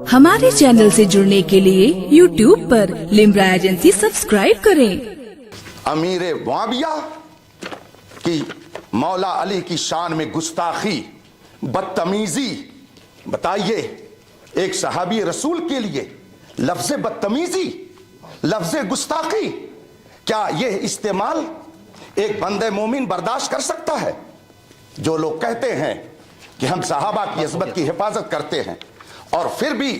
हमारे चैनल से जुड़ने के लिए YouTube पर लिम्रा एजेंसी सब्सक्राइब करें। अमीर मुआविया की मौला अली की शान में गुस्ताखी, बदतमीजी, बताइए एक सहाबी रसूल के लिए लफ्ज बदतमीजी, लफ्ज गुस्ताखी, क्या यह इस्तेमाल एक बंदे मोमिन बर्दाश्त कर सकता है? जो लोग कहते हैं कि हम सहाबा की अज़मत की हिफाजत करते हैं और फिर भी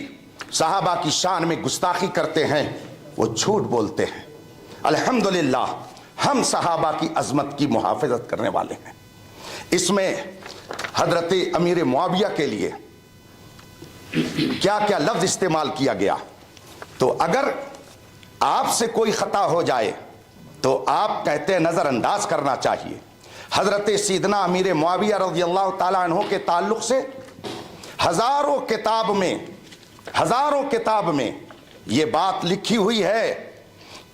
सहाबा की शान में गुस्ताखी करते हैं, वो झूठ बोलते हैं। अल्हम्दुलिल्लाह हम सहाबा की अज़मत की मुहाफ़िज़त करने वाले हैं। इसमें हज़रत अमीर मुआविया के लिए क्या क्या लफ्ज़ इस्तेमाल किया गया, तो अगर आपसे कोई ख़ता हो जाए तो आप कहते हैं नज़रअंदाज करना चाहिए। हज़रत सैयदना अमीर मुआविया रज़ियल्लाहु ताला अन्हु के ताल्लुक़ से हज़ारों किताब में ये बात लिखी हुई है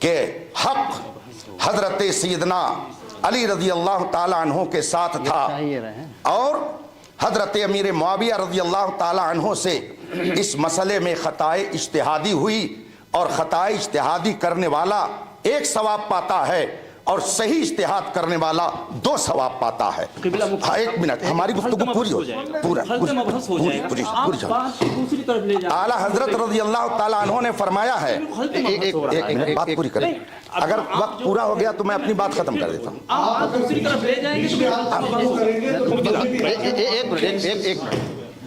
कि हक़ हज़रत सैयदना अली रज़ियल्लाहु ताला अन्हु के साथ था और हज़रत अमीर मुआविया रज़ियल्लाहु ताला अन्हु से इस मसले में ख़ताए इज्तिहादी हुई और ख़ताए इज्तिहादी करने वाला एक सवाब पाता है और सही इज्तिहाद करने वाला 2 सवाब पाता है। हाँ, एक मिनट, हमारी गुफ्तगू पूरी हो जाए, पूरी आला हजरत रज़ियल्लाहु ताला अन्हु ने फरमाया है, एक बात पूरी करें, अगर वक्त पूरा हो गया तो मैं अपनी बात खत्म कर देता हूँ।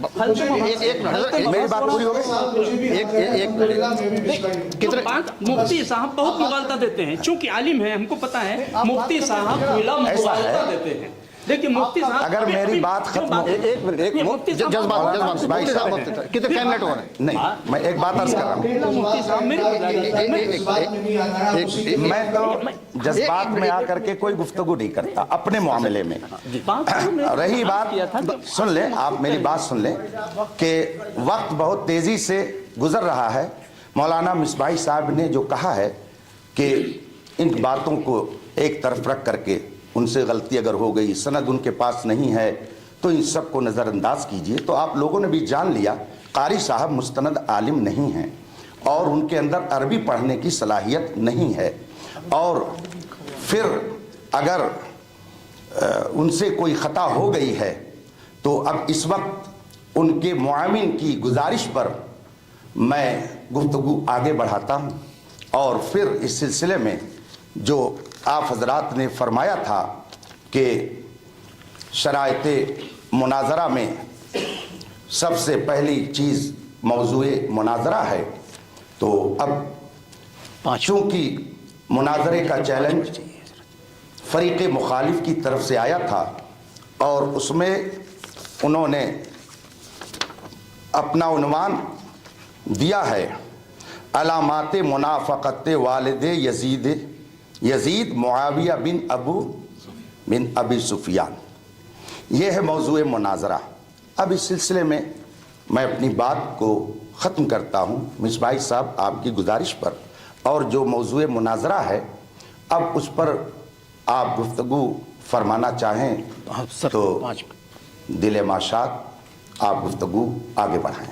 मेरी बात पूरी हो गई। मुफ्ती साहब बहुत मुगालता देते हैं, चूंकि आलिम है, हमको पता है मुफ्ती साहब मुगालता देते हैं। देखिए मुफ्ती साहब, अगर मेरी बात खत्म हो, एक मिनट, जज्बात भाई साहब कितने टाइम मिनट हो रहे हैं? नहीं, मैं एक बात अर्ज कर रहा हूँ। मुफ्ती साहब मैं तो जज्बात में आकर के कोई गुफ्तगू नहीं करता अपने मामले में। रही बात, सुन ले, आप मेरी बात सुन ले कि वक्त बहुत तेजी से गुजर रहा है। मौलाना मिसबाही साहब ने जो कहा है कि इन बातों को एक तरफ रख करके उनसे गलती अगर हो गई, सनद उनके पास नहीं है, तो इन सब को नज़रअंदाज कीजिए। तो आप लोगों ने भी जान लिया कारी साहब मुस्तनद आलिम नहीं हैं और उनके अंदर अरबी पढ़ने की सलाहियत नहीं है, और फिर अगर उनसे कोई ख़ता हो गई है तो अब इस वक्त उनके मुआविन की गुजारिश पर मैं गुफ्तगू आगे बढ़ाता हूँ और फिर इस सिलसिले में जो आप हजरात ने फरमाया था कि शरायते मुनाजरा में सबसे पहली चीज़ मौज़ूए मुनाजरा है, तो अब चूँकि मुनाजरे का चैलेंज फ़रीक़े मुखालिफ की तरफ से आया था और उसमें उन्होंने अपना उन्वान दिया है अलामात मुनाफ़क़त वालिद यज़ीद मुआविया बिन अबी सुफियान। ये है मौज़ूए मुनाजरा। अब इस सिलसिले में मैं अपनी बात को ख़त्म करता हूँ मिसबाही साहब आपकी गुजारिश पर, और जो मौज़ूए मुनाजरा है अब उस पर आप गुफ्तगू फरमाना चाहें तो दिल माशात आप गुफ्तगू आगे बढ़ाएं।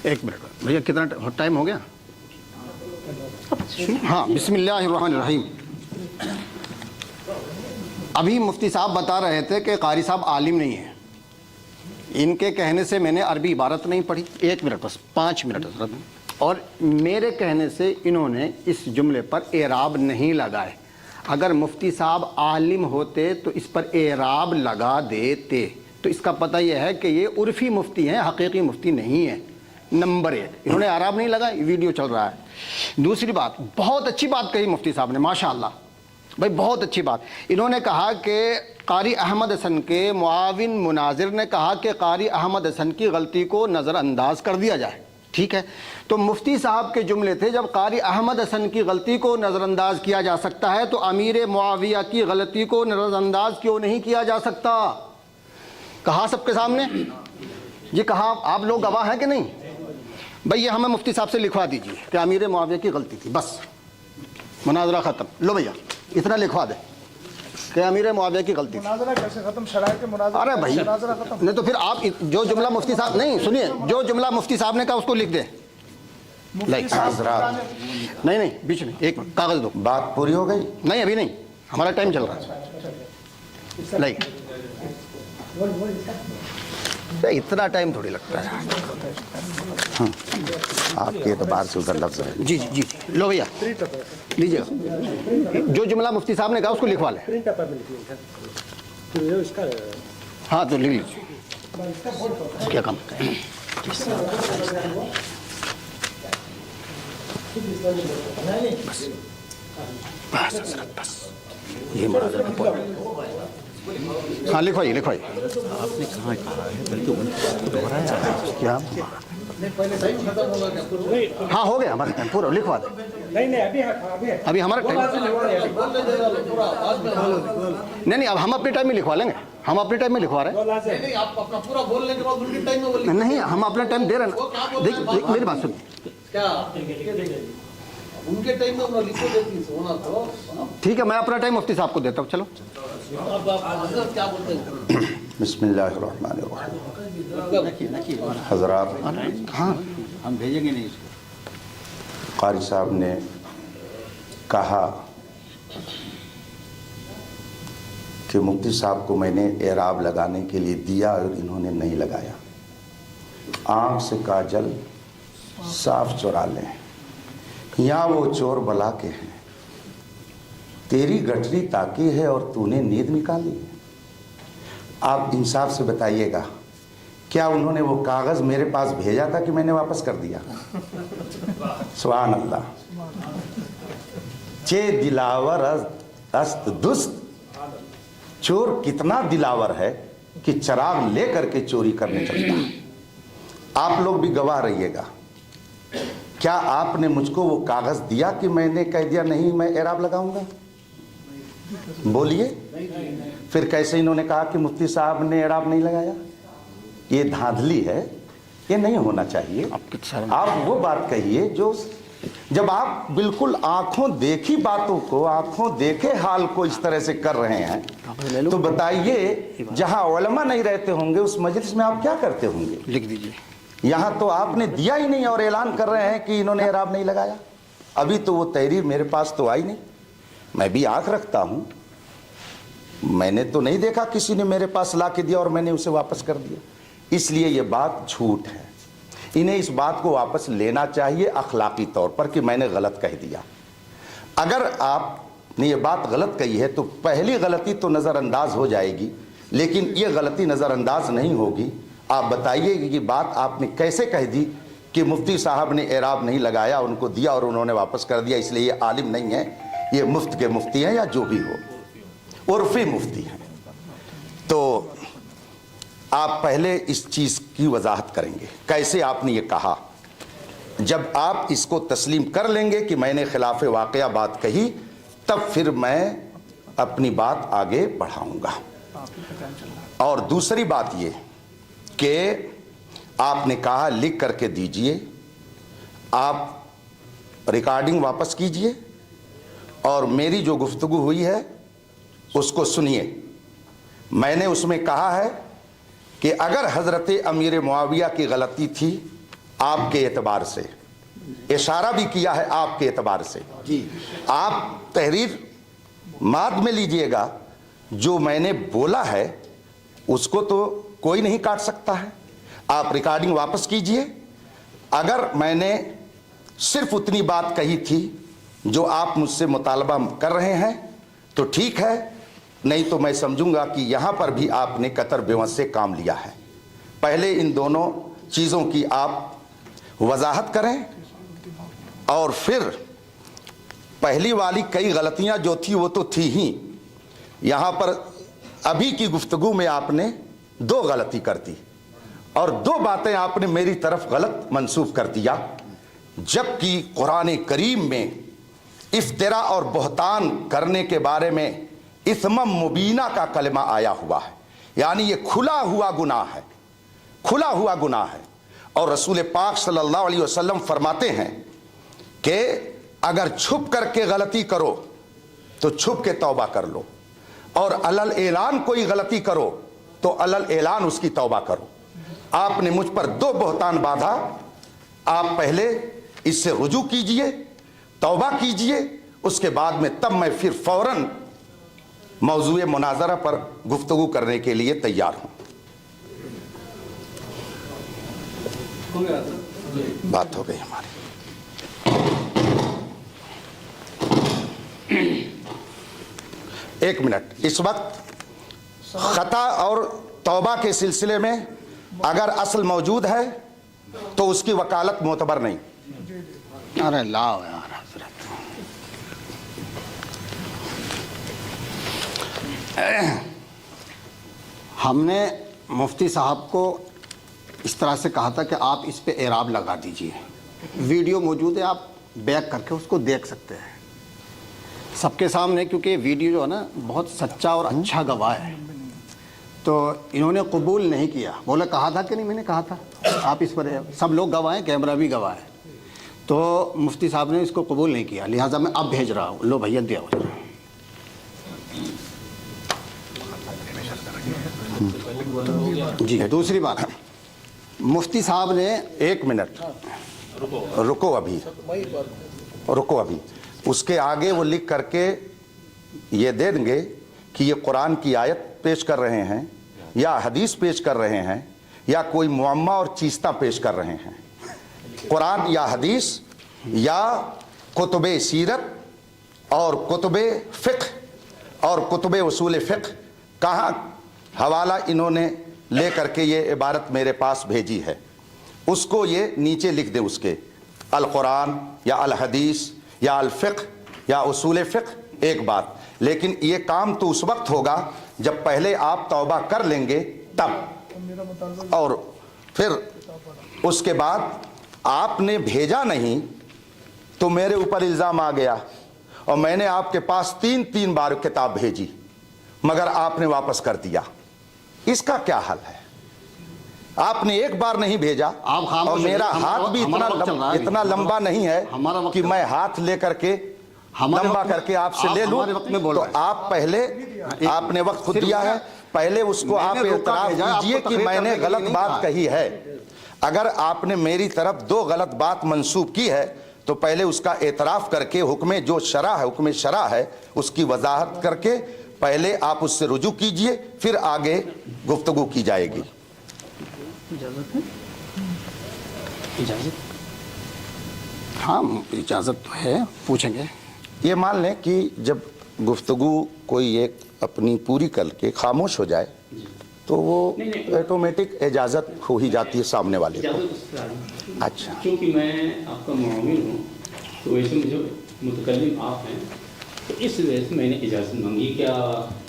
एक मिनट भैया, कितना टाइम हो गया? हाँ, बिस्मिल्लाहिर्रहमानिर्रहीम। अभी मुफ्ती साहब बता रहे थे कि कारी साहब आलिम नहीं है। इनके कहने से मैंने अरबी इबारत नहीं पढ़ी, 1 मिनट बस, 5 मिनट हज़रत, और मेरे कहने से इन्होंने इस जुमले पर एराब नहीं लगाए। अगर मुफ्ती साहब आलिम होते तो इस पर एराब लगा देते। तो इसका पता यह है कि ये उर्फ़ी मुफ्ती हैं, हकीकी मुफ्ती नहीं है। नंबर 1, इन्होंने आराम नहीं लगा, वीडियो चल रहा है। दूसरी बात, बहुत अच्छी बात कही मुफ्ती साहब ने, माशाअल्लाह भाई, बहुत अच्छी बात। इन्होंने कहा कि कारी अहमद हसन के मुआविन मुनाजिर ने कहा कि कारी अहमद हसन की गलती को नज़रअंदाज कर दिया जाए। ठीक है, तो मुफ्ती साहब के जुमले थे, जब कारी अहमद हसन की गलती को नज़रअंदाज किया जा सकता है तो अमीर मुआविया की गलती को नज़रअंदाज क्यों नहीं किया जा सकता? कहा सबके सामने ये कहा, आप लोग गवाह हैं कि नहीं? भाई ये हमें मुफ्ती साहब से लिखवा दीजिए कि अमीर मुआविया की गलती थी, बस मुनाजरा ख़त्म। लो भैया इतना लिखवा दे। کہ امیر معاویہ کی غلطی تھی. مناظرہ کیسے ختم؟ شرائط مناظرہ ارے بھائی مناظرہ ختم. نہیں تو پھر آپ جو جملہ مفتی صاحب نہیں سنیے، جو جملہ مفتی صاحب نے کہا اس کو لکھ دیں. مفتی صاحب حضرات نہیں بیچ میں ایک کاغذ دو. بات پوری ہو گئی. نہیں ابھی نہیں، ہمارا ٹائم چل رہا ہے. نہیں اتنا ٹائم تھوڑی لگتا ہے. آپ کے اعتبار سے ادھر لفظ ہے. جی جی جی لو بھیا لیجیے گا. جو جملہ مفتی صاحب نے کہا اس کو لکھوا لیں. ہاں تو لکھ لیجیے. کیا کام ہے؟ بس حضرت بس یہ مناظر کا پوائنٹ. ہاں لکھوائیے لکھوائیے. آپ نے کہاں کہا ہے بلکہ دوہرایا کیا؟ ہاں ہو گیا ہمارا ٹائم پورا. لکھوا دیں. ابھی ہمارا ٹائم نہیں اب ہم اپنے ٹائم میں لکھوا لیں گے. ہم اپنے ٹائم میں لکھوا رہے ہیں. نہیں ہم اپنا ٹائم دے رہے ہیں. دیکھ میری بات سنیے. ان کے ٹائم میں لکھو دیتی ہونا تو ٹھیک ہے میں اپنا ٹائم مفتی صاحب کو دیتا ہوں. چلو کیا بولتے ہیں. بسم اللہ الرحمن الرحیم. حضرات ہاں ہم بھیجیں گے نہیں اس کو. قاری صاحب نے کہا کہ مفتی صاحب کو میں نے اعراب لگانے کے لیے دیا اور انہوں نے نہیں لگایا. آنکھ سے کاجل صاف چورا لیں. یہاں وہ چور بلا کے ہیں. تیری گٹری تاکی ہے اور تو نے نیند نکالی. آپ انصاف سے بتائیے گا کیا انہوں نے وہ کاغذ میرے پاس بھیجا تھا کہ میں نے واپس کر دیا؟ سبحان اللہ. چے دلاور است دست. چور کتنا دلاور ہے کہ چراغ لے کر کے چوری کرنے چلتا ہے. آپ لوگ بھی گواہ رہیے گا. کیا آپ نے مجھ کو وہ کاغذ دیا کہ میں نے کہہ دیا نہیں میں اعراب لگاؤں گا؟ بولیے. پھر کیسے انہوں نے کہا کہ مفتی صاحب نے اعراب نہیں لگایا؟ یہ دھاندلی ہے. یہ نہیں ہونا چاہیے. آپ وہ بات کہیے جو جب آپ بالکل آنکھوں دیکھی باتوں کو آنکھوں دیکھے حال کو اس طرح سے کر رہے ہیں تو بتائیے جہاں علماء نہیں رہتے ہوں گے اس مجلس میں آپ کیا کرتے ہوں گے؟ لکھ دیجیے. یہاں تو آپ نے دیا ہی نہیں اور اعلان کر رہے ہیں کہ انہوں نے اعراب نہیں لگایا. ابھی تو وہ تحریر میرے پاس تو آئی نہیں. میں بھی آنکھ رکھتا ہوں. میں نے تو نہیں دیکھا کسی نے میرے پاس لا کے دیا اور میں نے اسے واپس کر دیا. اس لیے یہ بات جھوٹ ہے. انہیں اس بات کو واپس لینا چاہیے اخلاقی طور پر کہ میں نے غلط کہہ دیا. اگر آپ نے یہ بات غلط کہی ہے تو پہلی غلطی تو نظر انداز ہو جائے گی لیکن یہ غلطی نظر انداز نہیں ہوگی. آپ بتائیے کہ یہ بات آپ نے کیسے کہہ دی کہ مفتی صاحب نے اعراب نہیں لگایا ان کو دیا اور انہوں نے واپس کر دیا اس لیے یہ عالم نہیں ہے یہ مفت کے مفتی ہیں یا جو بھی ہو عرفی مفتی ہیں. تو آپ پہلے اس چیز کی وضاحت کریں گے کیسے آپ نے یہ کہا. جب آپ اس کو تسلیم کر لیں گے کہ میں نے خلاف واقعہ بات کہی تب پھر میں اپنی بات آگے بڑھاؤں گا. اور دوسری بات یہ کہ آپ نے کہا لکھ کر کے دیجئے. آپ ریکارڈنگ واپس کیجئے اور میری جو گفتگو ہوئی ہے اس کو سنیے. میں نے اس میں کہا ہے کہ اگر حضرت امیر معاویہ کی غلطی تھی آپ کے اعتبار سے اشارہ بھی کیا ہے آپ کے اعتبار سے آپ تحریر ماد میں لیجئے گا. جو میں نے بولا ہے اس کو تو کوئی نہیں کاٹ سکتا ہے. آپ ریکارڈنگ واپس کیجئے. اگر میں نے صرف اتنی بات کہی تھی جو آپ مجھ سے مطالبہ کر رہے ہیں تو ٹھیک ہے نہیں تو میں سمجھوں گا کہ یہاں پر بھی آپ نے قطر بیوس سے کام لیا ہے. پہلے ان دونوں چیزوں کی آپ وضاحت کریں اور پھر پہلی والی کئی غلطیاں جو تھی وہ تو تھی ہی. یہاں پر ابھی کی گفتگو میں آپ نے 2 غلطی کر دی اور 2 باتیں آپ نے میری طرف غلط منسوب کر دیا جبکہ قرآن کریم میں افترا اور بہتان کرنے کے بارے میں اثم مبینہ کا کلمہ آیا ہوا ہے. یعنی یہ کھلا ہوا گناہ ہے. کھلا ہوا گناہ ہے. اور رسول پاک صلی اللہ علیہ وسلم فرماتے ہیں کہ اگر چھپ کر کے غلطی کرو تو چھپ کے توبہ کر لو اور علل اعلان کوئی غلطی کرو تو علل اعلان اس کی توبہ کرو. آپ نے مجھ پر 2 بہتان باندھا. آپ پہلے اس سے رجوع کیجئے, توبہ کیجئے, اس کے بعد میں تب میں پھر فوراً موضوع مناظرہ پر گفتگو کرنے کے لیے تیار ہوں. بات ہو گئی ہماری. ایک منٹ. اس وقت خطا اور توبہ کے سلسلے میں اگر اصل موجود ہے تو اس کی وکالت معتبر نہیں. ارے لاؤ یار حضرت. ہم نے مفتی صاحب کو اس طرح سے کہا تھا کہ آپ اس پہ اعراب لگا دیجئے. ویڈیو موجود ہے, آپ بیک کر کے اس کو دیکھ سکتے ہیں سب کے سامنے, کیونکہ ویڈیو جو ہے نا بہت سچا اور اچھا گواہ ہے. تو انہوں نے قبول نہیں کیا. بولے کہا تھا کہ نہیں, میں نے کہا تھا. آپ اس پر سب لوگ گواہ ہیں, کیمرہ بھی گواہ ہے. تو مفتی صاحب نے اس کو قبول نہیں کیا, لہٰذا میں اب بھیج رہا ہوں. لو بھیا دیا ہو. جی دوسری بات, مفتی صاحب نے 1 منٹ رکو ابھی. اس کے آگے وہ لکھ کر کے یہ دے دیں گے کہ یہ قرآن کی آیت پیش کر رہے ہیں یا حدیث پیش کر رہے ہیں یا کوئی معمہ اور چیستہ پیش کر رہے ہیں. قرآن یا حدیث یا کتب سیرت اور کتب فقہ اور کتب اصول فقہ, کہاں حوالہ انہوں نے لے کر کے یہ عبارت میرے پاس بھیجی ہے, اس کو یہ نیچے لکھ دیں. اس کے القرآن یا الحدیث یا الفقہ یا اصول فقہ ایک بات, لیکن یہ کام تو اس وقت ہوگا جب پہلے آپ توبہ کر لیں گے تب, اور پھر اس کے بعد آپ نے بھیجا نہیں تو میرے اوپر الزام آ گیا اور میں نے آپ کے پاس 3 بار کتاب بھیجی مگر آپ نے واپس کر دیا. اس کا کیا حل ہے؟ آپ نے 1 بار نہیں بھیجا اور میرا ہاتھ بھی اتنا لمبا نہیں ہے کہ میں ہاتھ لے کر کے لمبا کر کے آپ سے لے لوں. تو آپ پہلے, آپ نے وقت خود دیا ہے, پہلے اس کو آپ اعتراف کیجئے کہ میں نے غلط بات کہی ہے. اگر آپ نے میری طرف 2 غلط بات منسوب کی ہے تو پہلے اس کا اعتراف کر کے حکم جو شرع ہے, حکم شرع ہے, اس کی وضاحت کر کے پہلے آپ اس سے رجوع کیجئے, پھر آگے گفتگو کی جائے گی. اجازت ہے؟ اجازت؟ ہاں اجازت تو ہے, پوچھیں گے. یہ مان لیں کہ جب گفتگو کوئی ایک اپنی پوری کر کے خاموش ہو جائے تو وہ آٹومیٹک اجازت ہو ہی جاتی ہے سامنے والے کو. اچھا, کیونکہ میں آپ کا معاون ہوں تو ویسے مجھے متکلم آپ ہیں, تو اس وجہ سے میں نے اجازت مانگی. کیا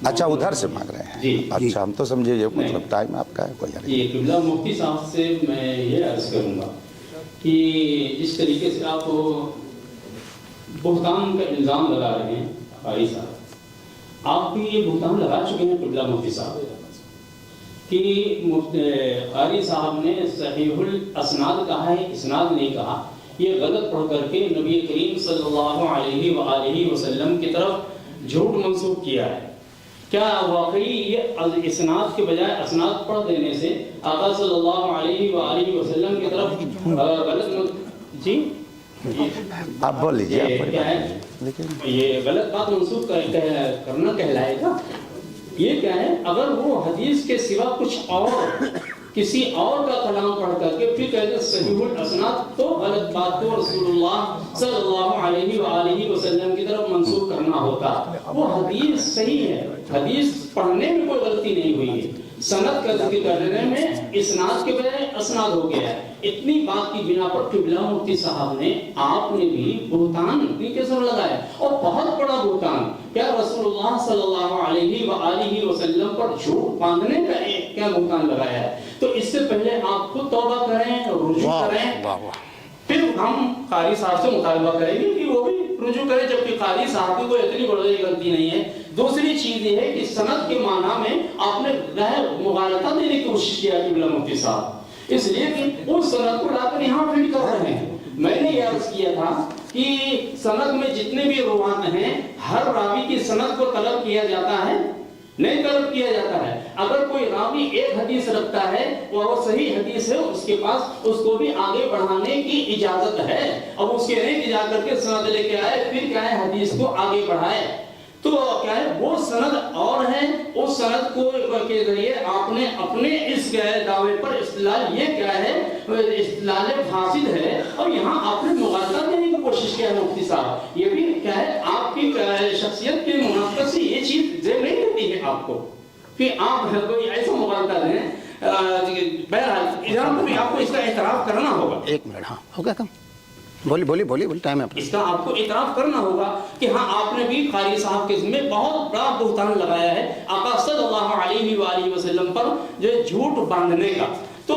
اچھا ادھر سے مانگ رہے ہیں؟ جی اچھا, ہم تو سمجھے یہ مطلب ٹائم آپ کا ہے. کوئی جی, قبلہ مفتی صاحب سے میں یہ عرض کروں گا کہ جس طریقے سے آپ بہتان کا الزام لگا رہے ہیں قاری صاحب, آپ بھی یہ بہتان لگا چکے ہیں قبلہ مفتی صاحب کہ قاری صاحب نے صحیح الاسناد کہا ہے, اسناد نہیں کہا. یہ غلط پڑھ کر کے نبی کریم صلی اللہ علیہ وآلہ وسلم کی طرف جھوٹ منسوب کیا ہے. کیا واقعی یہ اسناد کے بجائے اسناد پڑھ دینے سے آقا صلی اللہ علیہ وآلہ وسلم کی طرف غلط جی آپ بول لیجیے. کیا ہے یہ غلط بات منسوب کرنا کہلائے گا؟ یہ کیا ہے, اگر وہ حدیث کے سوا کچھ اور کسی اور کا کلام پڑھ کر کے پھر کہتے صحیح الاسناد, تو غلط بات کو رسول اللہ صلی اللہ علیہ وآلہ وسلم کی طرف منسوب کرنا ہوتا. وہ حدیث صحیح ہے, حدیث پڑھنے میں کوئی غلطی نہیں ہوئی ہے, سند کا ذکر کرنے میں اسناد کے بجائے اسناد ہو گیا ہے. اتنی بات کی بنا پر قبلہ مفتی صاحب نے, آپ نے بھی بہتان اپنی کے سر لگایا, اور بہت بڑا بہتان. کیا رسول اللہ صلی اللہ علیہ وآلہ وسلم پر جھوٹ باندھنے کا ایک کیا بہتان لگایا ہے؟ تو اس سے پہلے آپ خود توبہ کریں, رجوع کریں, پھر ہم قاری صاحب سے مطالبہ کریں گے کہ وہ بھی رجوع کریں, جبکہ قاری صاحب کی کوئی اتنی بڑی غلطی نہیں ہے. دوسری چیز یہ ہے کہ سند کے معنی میں آپ نے غیر مغالطہ دینے کی کوشش کیا قبلہ مفتی صاحب, اس لیے کہ اس سند کو لا کر یہاں فٹ کر رہے ہیں. میں نے یہ عرض کیا تھا کہ سند میں جتنے بھی روات ہیں, ہر راوی کی سند کو طلب کیا جاتا ہے, نہیں طلب کیا جاتا ہے. اگر کوئی راوی ایک حدیث رکھتا ہے اور وہ صحیح حدیث ہے, اس کے پاس اس کو بھی آگے بڑھانے کی اجازت ہے. اب اس کے نہیں جا کر کے سند لے کے آئے پھر کیا ہے حدیث کو آگے بڑھائے, تو کیا ہے وہ سند اور ہے, اس سند کو کے ذریعے آپ نے اپنے اس دعوے پر استدلال, یہ کیا ہے استدلال فاسد ہے. اور یہاں آپ نے مغالطہ دینے کی کوشش کیا ہے مفتی صاحب, یہ بھی کیا ہے آپ کی شخصیت کے مناسبت سے یہ چیز زیب نہیں دیتی ہے آپ کو کہ آپ کوئی ایسا مغالطہ دیں. بہرحال ادھر بھی آپ کو اس کا اعتراف کرنا ہوگا. ایک منٹ, ہاں ہو گیا کم, بولیے ٹائم ہے. اس کا آپ کو اعتراف کرنا ہوگا کہ ہاں آپ نے بھی قاری صاحب کے ذمہ بہت بڑا بہتان لگایا ہے آقا صلی اللہ علیہ وآلہ وسلم پر جو جھوٹ باندھنے کا. تو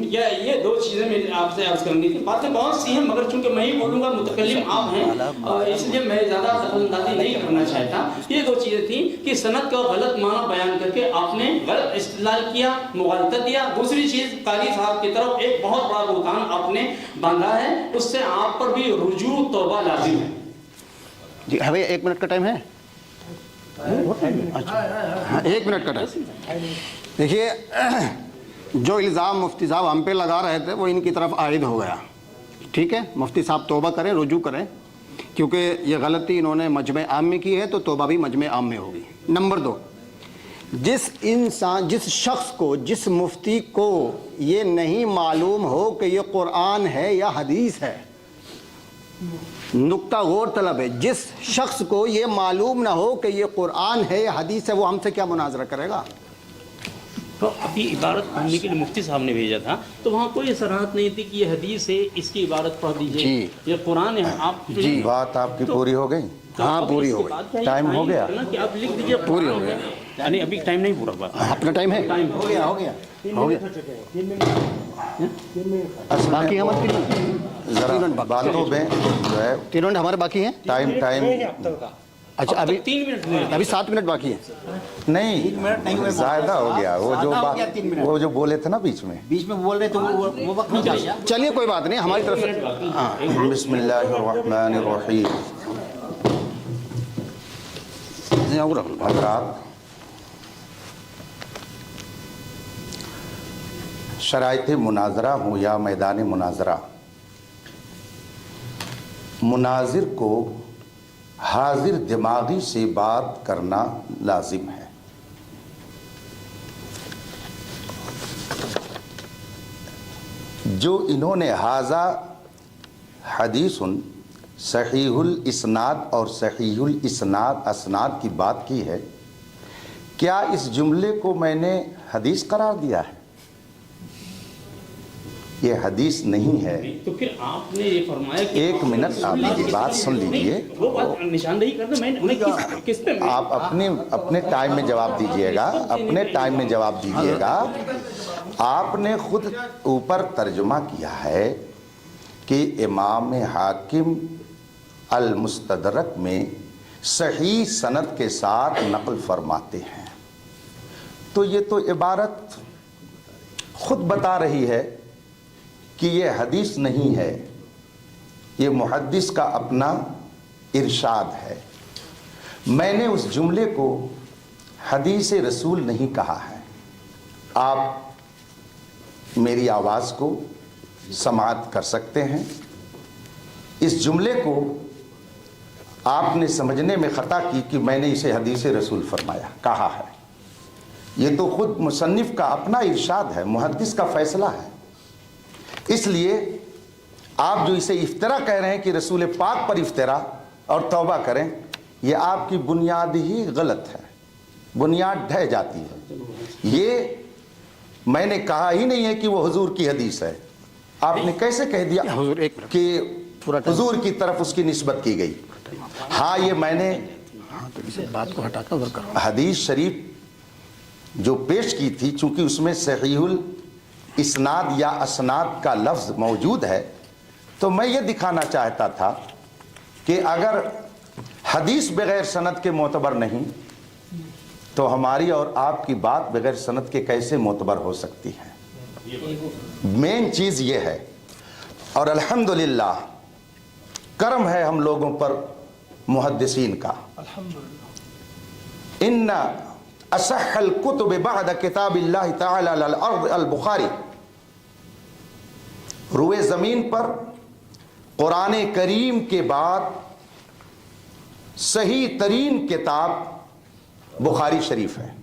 یہ دو چیزیں میں آپ سے عرض کرنی تھی. باتیں بہت سی ہیں مگر چونکہ میں ہی بولوں گا, متکلم آپ ہیں, اس لیے میں زیادہ دخل اندازی نہیں کرنا چاہتا. یہ دو چیزیں تھیں کہ سند کا غلط معنی بیان کر کے آپ نے غلط استدلال کیا, مغالطہ دیا. دوسری چیز قاری صاحب کی طرف ایک بہت بڑا بہتان آپ نے باندھا ہے, اس سے آپ پر بھی رجوع توبہ لازم ہے. جی ہمیں 1 منٹ کا ٹائم ہے. اچھا 1 منٹ کا ٹائم. دیکھیے جو الزام مفتی صاحب ہم پہ لگا رہے تھے وہ ان کی طرف عائد ہو گیا. ٹھیک ہے, مفتی صاحب توبہ کریں, رجوع کریں, کیونکہ یہ غلطی انہوں نے مجمع عام میں کی ہے تو توبہ بھی مجمع عام میں ہوگی. نمبر 2, جس شخص کو, جس مفتی کو یہ نہیں معلوم ہو کہ یہ قرآن ہے یا حدیث ہے, نقطہ غور طلب ہے, جس شخص کو یہ معلوم نہ ہو کہ یہ قرآن ہے یا حدیث ہے, وہ ہم سے کیا مناظرہ کرے گا؟ تو ابھی عبارت پڑھنے کے لیے مفتی صاحب نے بھیجا تھا تو وہاں کوئی صراحت نہیں تھی کہ یہ حدیث ہے, اس کی عبارت پڑھ دیجئے, یہ قرآن ہے. آپ جی بات آپ کی پوری ہو گئی, ہاں پوری ہو گئی, ٹائم ہو گیا, کہ آپ لکھ دیجئے پوری ہو گیا. یعنی ابھی ٹائم نہیں پورا ہوا, اپنا ٹائم ہے, ہو گیا ہو گیا. باقی ہمارے ذرا باتوں میں جو ہے 3 منٹ ہمارے باقی ہیں. ٹائم اچھا ابھی 3 منٹ ابھی 7 منٹ باقی ہیں. نہیں زیادہ ہو گیا. وہ جو بولے تھے نا بیچ میں بول رہے تو وہ وقت نہیں چاہیے. چلیے کوئی بات نہیں, ہماری طرف سے. بسم اللہ الرحمن الرحیم. حضرات, شرائط مناظرہ ہوں یا میدان مناظرہ, مناظر کو حاضر دماغی سے بات کرنا لازم ہے. جو انہوں نے ھذا حدیث صحیح الاسناد اور صحیح الاسناد اسناد کی بات کی ہے, کیا اس جملے کو میں نے حدیث قرار دیا ہے؟ یہ حدیث نہیں ہے. تو پھر آپ نے یہ فرمایا کہ 1 منٹ آپ میری بات سن لیجئے. وہ بات نشاندہی کرنا, میں کس پہ آپ اپنے ٹائم میں جواب دیجئے گا, اپنے ٹائم میں جواب دیجئے گا. آپ نے خود اوپر ترجمہ کیا ہے کہ امام حاکم المستدرک میں صحیح سند کے ساتھ نقل فرماتے ہیں. تو یہ تو عبارت خود بتا رہی ہے کہ یہ حدیث نہیں ہے, یہ محدث کا اپنا ارشاد ہے. میں نے اس جملے کو حدیث رسول نہیں کہا ہے. آپ میری آواز کو سماعت کر سکتے ہیں. اس جملے کو آپ نے سمجھنے میں خطا کی کہ میں نے اسے حدیث رسول فرمایا کہا ہے. یہ تو خود مصنف کا اپنا ارشاد ہے, محدث کا فیصلہ ہے. اس لیے آپ جو اسے افطرا کہہ رہے ہیں کہ رسول پاک پر افطرا اور توبہ کریں, یہ آپ کی بنیاد ہی غلط ہے, بنیاد ڈھہ جاتی ہے. یہ میں نے کہا ہی نہیں ہے کہ وہ حضور کی حدیث ہے. آپ نے کیسے کہہ دیا کہ حضور کی طرف اس کی نسبت کی گئی؟ ہاں یہ میں نے بات کو ہٹا کر حدیث شریف جو پیش کی تھی, چونکہ اس میں صحیح الاسناد یا اسناد کا لفظ موجود ہے, تو میں یہ دکھانا چاہتا تھا کہ اگر حدیث بغیر سند کے معتبر نہیں تو ہماری اور آپ کی بات بغیر سند کے کیسے معتبر ہو سکتی ہے؟ مین چیز یہ ہے. اور الحمدللہ کرم ہے ہم لوگوں پر محدثین کا. ان असह अल कुतुब बअद किताबिल्लाह तआला अल अर्द अल बुखारी, रुए ज़मीन पर कुरान करीम के बाद सही तरीन किताब बुखारी शरीफ है।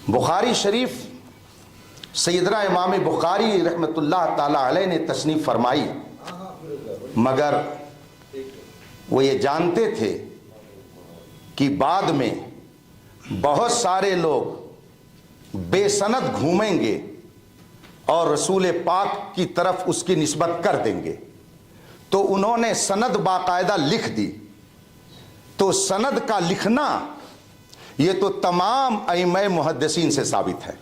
बुखारी शरीफ सैयदना इमाम बुखारी रहमतुल्लाह ताला अलैह ने तसनीफ फरमाई, मगर वो ये जानते थे कि बाद में बहुत सारे लोग बेसनद घूमेंगे और रसूल पाक की तरफ उसकी निस्बत कर देंगे, तो उन्होंने सनद बाकायदा लिख दी। तो सनद का लिखना ये तो तमाम अइम्मा मुहद्दिसीन से साबित है।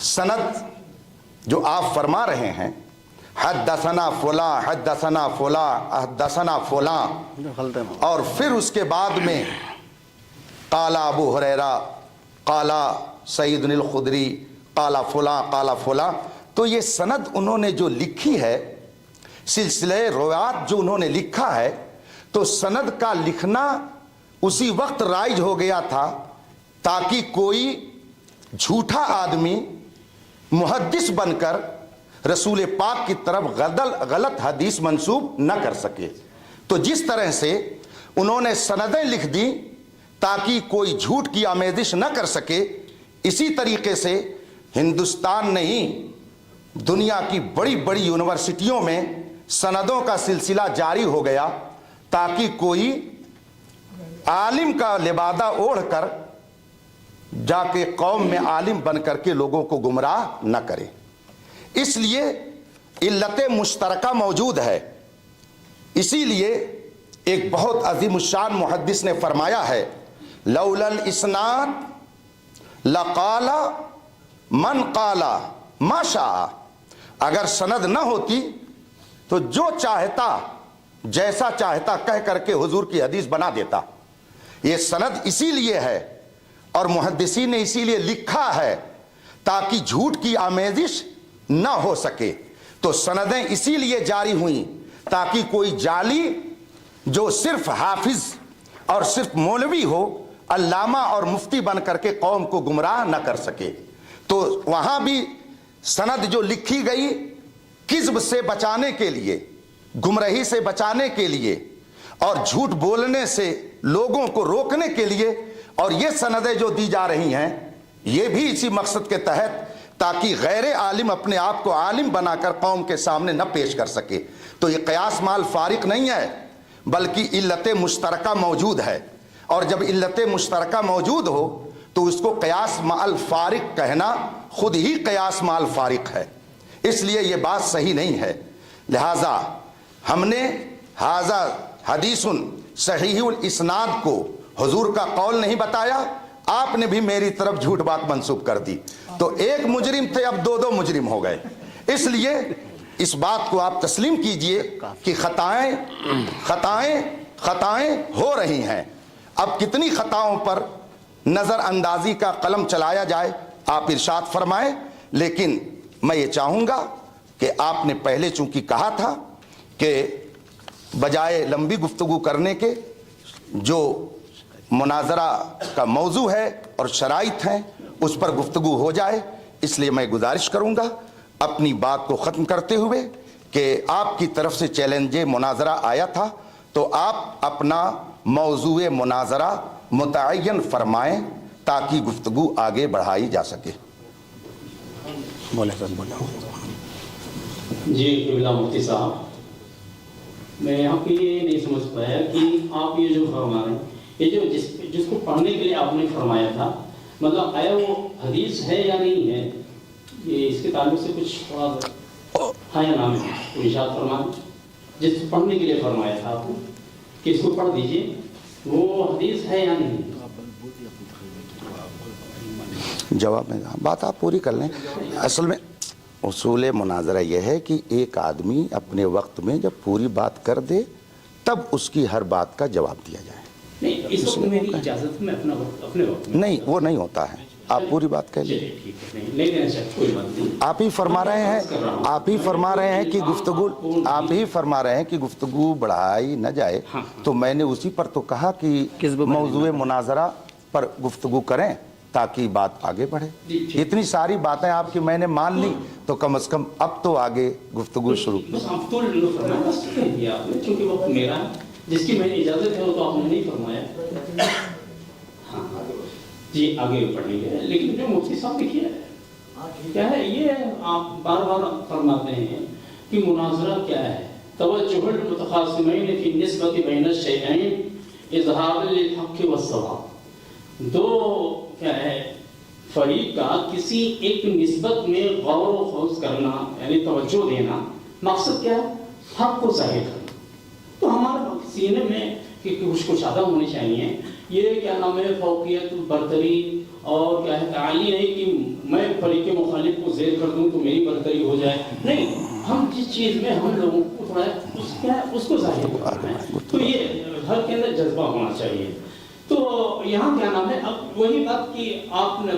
सनद जो आप फरमा रहे हैं, हद्दसना फुला हद्दसना फुला हद्दसना फुला, और फिर उसके बाद में काला अबू हुरैरा, काला सईदुल खुदरी, काला फुला, तो ये सनद उन्होंने जो लिखी है, सिलसिले रवायत जो उन्होंने लिखा है, तो सनद का लिखना उसी वक्त राइज हो गया था ताकि कोई झूठा आदमी मुहद्दिस बनकर रसूल पाक की तरफ गलत हदीस मंसूब न कर सके। तो जिस तरह से उन्होंने सनदें लिख दी ताकि कोई झूठ की आमेजिश न कर सके, इसी तरीके से हिंदुस्तान नहीं दुनिया की बड़ी बड़ी यूनिवर्सिटियों में सनदों का सिलसिला जारी हो गया ताकि कोई आलिम का लिबादा ओढ़कर जाके कौम में आलिम बन करके लोगों को गुमराह न करे। इसलिए इल्लत मुश्तरका मौजूद है। इसीलिए एक बहुत अजीमुशान मुहद्दिस ने फरमाया है, लौलल इस्नाद लकाला मन काला माशा, अगर सनद न होती तो जो चाहता जैसा चाहता कह करके हुजूर की हदीस बना देता। ये सनद इसीलिए है और मुहद्दिसीन ने इसीलिए लिखा है ताकि झूठ की आमेजिश न हो सके। तो सनदें इसीलिए जारी हुई ताकि कोई जाली जो सिर्फ हाफिज और सिर्फ मौलवी हो, अल्लामा और मुफ्ती बन करके कौम को गुमराह न कर सके। तो वहां भी सनद जो लिखी गई किज़्ब से बचाने के लिए, गुमराही से बचाने के लिए और झूठ बोलने से लोगों को रोकने के लिए, और ये सनदें जो दी जा रही हैं ये भी इसी मकसद के तहत ताकि गैर आलिम अपने आप को आलिम बनाकर कौम के सामने न पेश कर सके। तो ये क़यास माल फारिक नहीं है बल्कि इल्लत मुश्तरका मौजूद है, और जब इल्लत मुश्तरका मौजूद हो तो उसको क़यास माल फारिक कहना खुद ही क़यास माल फारिक है। इसलिए ये बात सही नहीं है। लिहाजा हमने हाजा हदीसुन सहीहुल इस्नाद को हुजूर का कौल नहीं बताया, आपने भी मेरी तरफ झूठ बात मंसूब कर दी। तो एक मुजरिम थे, अब दो दो मुजरिम हो गए। इसलिए इस बात को आप तस्लीम कीजिए कि खताएं हो रही हैं। अब कितनी खताओं पर नजर अंदाजी का कलम चलाया जाए आप इरशाद फरमाएं, लेकिन मैं ये चाहूंगा कि आपने पहले चूंकि कहा था कि बजाय लंबी गुफ्तगू करने के जो मुनाजरा का मौजू है और शराइत हैं उस पर गुफ्तगू हो जाए, इसलिए मैं गुजारिश करूंगा अपनी बात को ख़त्म करते हुए कि आपकी तरफ से चैलेंज मुनाजरा आया था तो आप अपना मौजूए मुनाजरा मुतय्यन फरमाएं ताकि गुफ्तगू आगे बढ़ाई जा सके। बोले सर बोले। जी क़िबला मुफ्ती साहब, मैं यहाँ पे ये नहीं समझ पाया कि आप ये जो फरमा रहे हैं, ये जो जिसको पढ़ने के लिए आपने फरमाया था, मतलब आया वो हदीस है या नहीं है, ये इसके ताल्लुक से कुछ थोड़ा हाँ या नाम है तो इरशाद फरमाएं। जिसको पढ़ने के लिए फरमाया था आपने कि इसको पढ़ दीजिए, वो हदीस है या नहीं? जवाब में बात आप पूरी कर लें। असल में उसूल मुनाजरा यह है कि एक आदमी अपने वक्त में जब पूरी बात कर दे तब उसकी हर बात का जवाब दिया जाए। नहीं, इस वक्त मेरी इजाजत में अपने वक्त में नहीं, वो नहीं होता है। आप पूरी बात कह लीजिए। आप ही फरमा रहे हैं कि गुफ्तगू बढ़ाई न जाए। तो मैंने उसी पर तो कहा कि मौजूए मुनाजरा पर गुफ्तगू करें ताकि बात आगे बढ़े। जी, ठीक। इतनी सारी बातें आपकी मैंने मान ली तो कम से कम अब तो आगे गुफ्तगू शुरू। बस आप तो फरमाया, बस कह दिया आपने, क्योंकि वक्त मेरा है, जिसकी मैंने इजाजत है वो तो आपने नहीं फरमाया। हाँ जी, आगे बढ़ेंगे, लेकिन जो मुफ्ती साहब लिखिए क्या है, ये आप बार बार फरमाते हैं कि मुनाजरा क्या है, तवज्जुहुल मुतखासिमैन फी निस्बति बैन शैअैन इज़हार लिल हक़्क़ि वस्सवाब। दो क्या है फरीक का किसी एक निस्बत में गौर व खौज करना, यानी तवज्जो देना, मकसद क्या है, हक को जाहिर करना। तो हमारे सीने में कि कुछ अदा होनी चाहिए, ये क्या नाम है फौकियत बरतरी, और क्या है ताली नहीं कि मैं फरीक मुखालिफ को ज़ेर कर दूं तो मेरी बरतरी हो जाए, नहीं, हम जिस चीज़ में हम लोगों को थोड़ा उसको जाहिर करना है, तो ये हर के अंदर जज्बा होना चाहिए। तो यहाँ क्या नाम है, अब वही बात कि आपने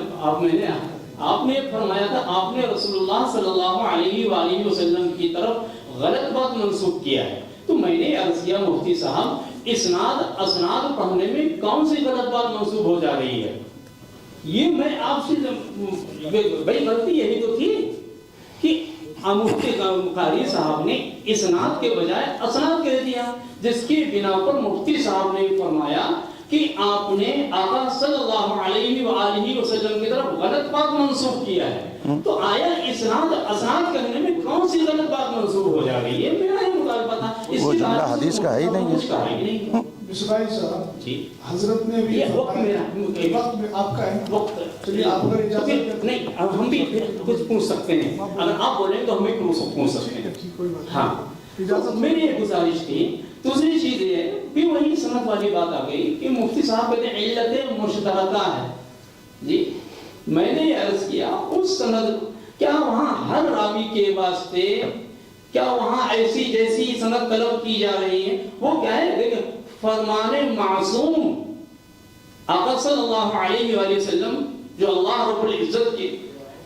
फरमाया था, आपने रसूलुल्लाह सल्लल्लाहु अलैहि वसल्लम की तरफ गलत बात मंसूब किया है। तो मैंने अर्ज किया मुफ्ती साहब, असनाद पढ़ने में कौन सी गलत बात मंसूब हो जा रही है? ये मैं आपसे भाई गलती यही तो थी कि मुफ्ती कारी साहब ने इसनाद के बजाय असनाद कह दिया, जिसकी बिना पर मुफ्ती साहब ने फरमाया कि आपने आका सल्लल्लाहु अलैहि वसल्लम की तरफ गलत बात मंसूब किया है। तो आया इसनाद असनाद करने में कौन सी गलत बात मंसूब हो जा रही है? मेरा ही मुतालबा था, वो जुमला हदीस का है ही नहीं है। बिस्मिल्लाह साहब जी, हजरत ने भी ये वक्त मेरा वक्त में आपका है, वक्त, चलिए आप अगर इजाजत नहीं, अब हम भी कुछ पूछ सकते हैं, अगर आप बोलें तो हमें पूछ सकते हैं। कोई बात नहीं। हाँ, इजाजत मेरी ये गुजारिश थी। दूसरी चीज ये भी वही सनद वाली बात आ गई कि मुफ्ती साहब कहते हैं इल्लत मुश्तरका है। जी, मैंने ये अर्ज किया उस सनद, क्या वहाँ हर रावी के वास्ते, क्या वहाँ ऐसी जैसी सनद तलब की जा रही है? वो क्या है, देखिए फरमाने मासूम आका सल्लल्लाहु अलैहि वसल्लम जो अल्लाह रब्बुल इज्जत के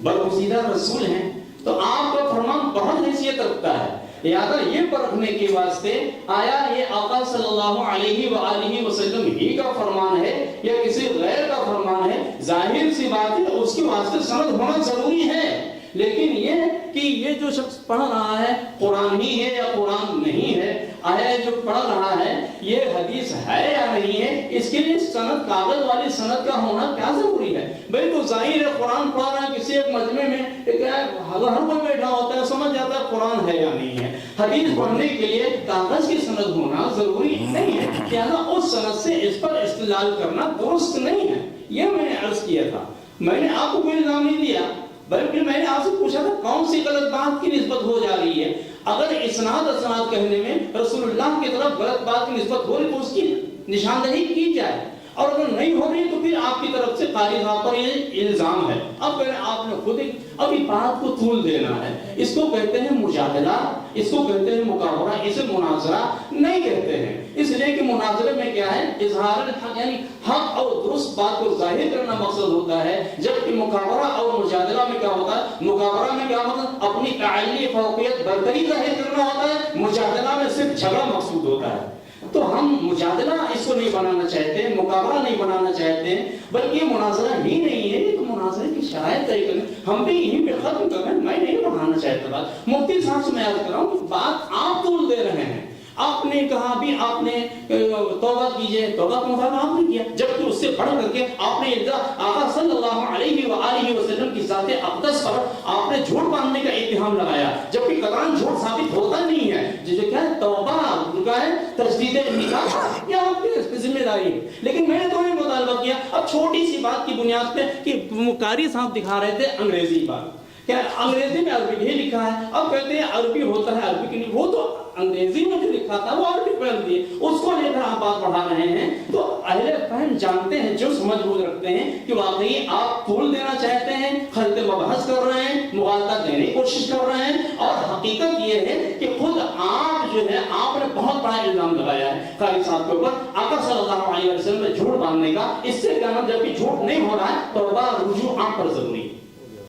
बरगुज़ीदा रसूल हैं, तो आपका फरमान बहुत हैसियत रखता है। लिहाजा ये परखने के वास्ते आया ये आका सल्लल्लाहु अलैहि वसल्लम ही का फरमान है या किसी गैर का फरमान है, जाहिर सी बात है उसके वास्ते सनद होना जरूरी है। लेकिन ये कि ये जो शख्स पढ़ रहा है कुरान ही है या कुरान नहीं है, आया जो पढ़ रहा है ये हदीस है या नहीं है, इसके लिए सनद, कागज वाली सनद का होना क्या जरूरी है? भाई तो जाहिर है कुरान पढ़ रहा है किसी एक मजमे में, क्या हर कोई बैठा होता है समझ जाता है कुरान है या नहीं है। हदीस पढ़ने के लिए कागज की सनद होना जरूरी नहीं है, क्या उस सनद से इस पर इस्तेलाल करना दुरुस्त नहीं है। ये मैंने अर्ज किया था, मैंने आपको कोई इल्जाम नहीं दिया, बल्कि मैंने आपसे पूछा था कौन सी गलत बात की निस्बत हो जा रही है। अगर इसनाद असनाद कहने में रसूलुल्लाह की तरफ गलत बात की निस्बत हो रही तो उसकी निशानदही की जाए, और अगर नहीं हो रही तो फिर आपकी तरफ से कारी साहब पर ये इल्जाम है। अब आपने खुद अभी बात को तूल देना है, इसको कहते हैं मुजादला, इसको कहते हैं मुकाबरा, इसे मुनाजरा नहीं कहते हैं। इसलिए कि मुनाजरे में क्या है, इजहार हक, यानी हक और दुरुस्त बात को जाहिर करना मकसद होता है, जबकि मुकाबरा और मुजादला में क्या होता है, मुकाबरा में क्या होता है अपनी ताली फौकियत बरतरी जाहिर करना होता है, मुजादला में सिर्फ झगड़ा मकसूद होता है। तो हम मुजादला इसको नहीं बनाना चाहते, मुकाबला नहीं बनाना चाहते, बल्कि ये मुनाजरा ही नहीं है, तो मुनाजरे की शरायत तय करें, हम भी यहीं पे खत्म कर रहे हैं। मैं नहीं बढ़ाना चाहता बात, मुफ्ती साहब से मैं अर्ज कर रहा हूँ, बात आप तोल दे रहे हैं। आपने कहा भी आपने तौबा कीजिए, तौबा का मुताबिक आपने किया, जबकि उससे बढ़ करके आपने आका सल्लल्लाहु अलैहि वसल्लम की ज़ात अक़दस पर आपने झूठ बांधने का इत्तिहाम लगाया, जबकि कतरान झूठ साबित होता नहीं है। जो क्या है तौबा उनका है, तजदीद निकाह या आपकी जिम्मेदारी है। लेकिन मैंने तो ये मुतालबा किया, अब छोटी सी बात की बुनियाद पे कि कारी साहब दिखा रहे थे अंग्रेजी बात, क्या अंग्रेजी में अरबी ही लिखा है, अब कहते हैं अरबी होता है अरबी की नहीं, वो तो अंग्रेजी में जो लिखा था वो अरबी पढ़ दिए, उसको लेकर आप बात बढ़ा रहे हैं। तो अहले फहम जानते हैं, जो समझ बूझ रखते हैं कि वाकई आप तूल देना चाहते हैं, खलते मबहस कर रहे हैं, मुगालता देने की कोशिश कर रहे हैं, और हकीकत ये है कि खुद आप जो है आपने बहुत बड़ा इल्जाम लगाया है कारी साहब के ऊपर आका सल्लल्लाहु अलैहि वसल्लम में झूठ बांधने का। इससे क्या, जबकि झूठ नहीं हो रहा है, तौबा रुजू आप पर जरूरी है।